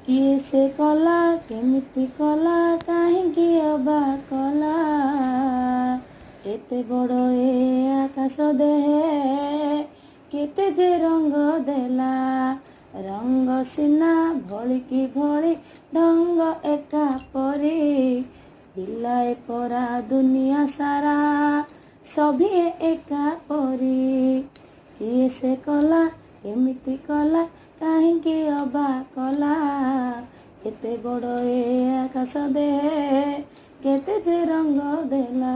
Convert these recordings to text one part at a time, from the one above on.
କିଏ ସେ କଲା କେମିତି କଲା କାହିଁକି ଅବା କଲା ଏତେ ବଡ଼ ଏ ଆକାଶ ଦେହେ କେତେ ଯେ ରଙ୍ଗ ଦେଲା ରଙ୍ଗ ସିନା ଭଳିକି ଭଳି ଢଙ୍ଗ ଏକା ପରି ପିଲାଏ ପରା ଦୁନିଆ ସାରା ସଭିଏ ଏକା ପରି କିଏ ସେ କଲା କେମିତି କଲା କାହିଁକି ଅବା କଲା ଏତେ ବଡ଼ ଏ ଆକାଶ ଦେହେ କେତେ ଯେ ରଙ୍ଗ ଦେଲା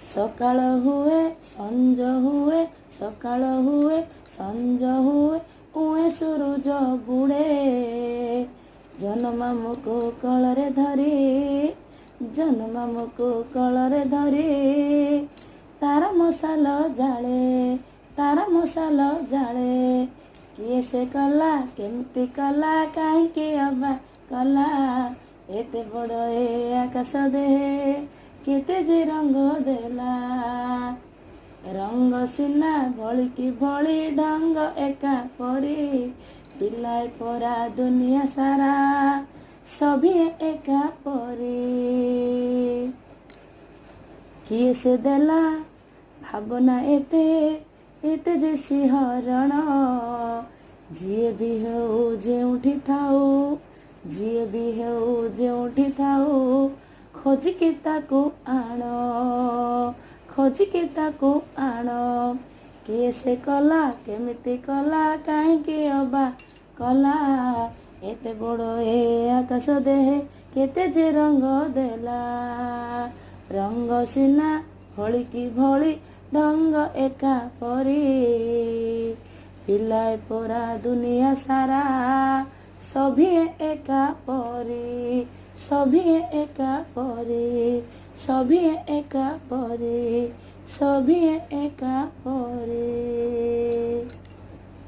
ସକାଳ ହୁଏ ସଞ୍ଜ ହୁଏ ସକାଳ ହୁଏ ସଞ୍ଜ ହୁଏ ଉଏଁ ସୂରୁଜ ବୁଡ଼େ ଜହ୍ନମାମୁଁକୁ କୋଳରେ ଧରି ଜହ୍ନମାମୁଁକୁ କୋଳରେ ଧରି ତାର ମଶାଲ ଜାଳେ ତାର ମଶାଲ ଜାଳେ କିଏ ସେ କଲା କେମିତି କଲା କାହିଁକି ଅବା କଲା ଏତେ ବଡ଼ ଏ ଆକାଶ ଦେହେ କେତେ ଯେ ରଙ୍ଗ ଦେଲା ରଙ୍ଗ ସିନା ଭଳିକି ଭଳି ଢଙ୍ଗ ଏକା ପରି ପିଲାଏ ପରା ଦୁନିଆ ସାରା ସଭିଏ ଏକା ପରି କିଏ ସେ ଦେଲା ଭାବନା ଏତେ ଏତେ ଯେ ଶିହରଣ ଯିଏ ବି ହେଉ ଯେଉଁଠି ଥାଉ ଯିଏ ବି ହେଉ ଯେଉଁଠି ଥାଉ ଖୋଜିକି ତାକୁ ଆଣ ଖୋଜିକି ତାକୁ ଆଣ କିଏ ସେ କଲା କେମିତି କଲା କାହିଁକି ଅବା କଲା ଏତେ ବଡ଼ ଏ ଆକାଶ ଦେହେ କେତେ ଯେ ରଙ୍ଗ ଦେଲା ରଙ୍ଗ ସିନା ଭଳିକି ଭଳି ଢଙ୍ଗ ଏକା ପରି ପିଲାଏ ପରା ଦୁନିଆ ସାରା ସଭିଏ ଏକା ପରି ସଭିଏ ଏକା ପରି ସଭିଏ ଏକା ପରି ସଭିଏ ଏକା ପରି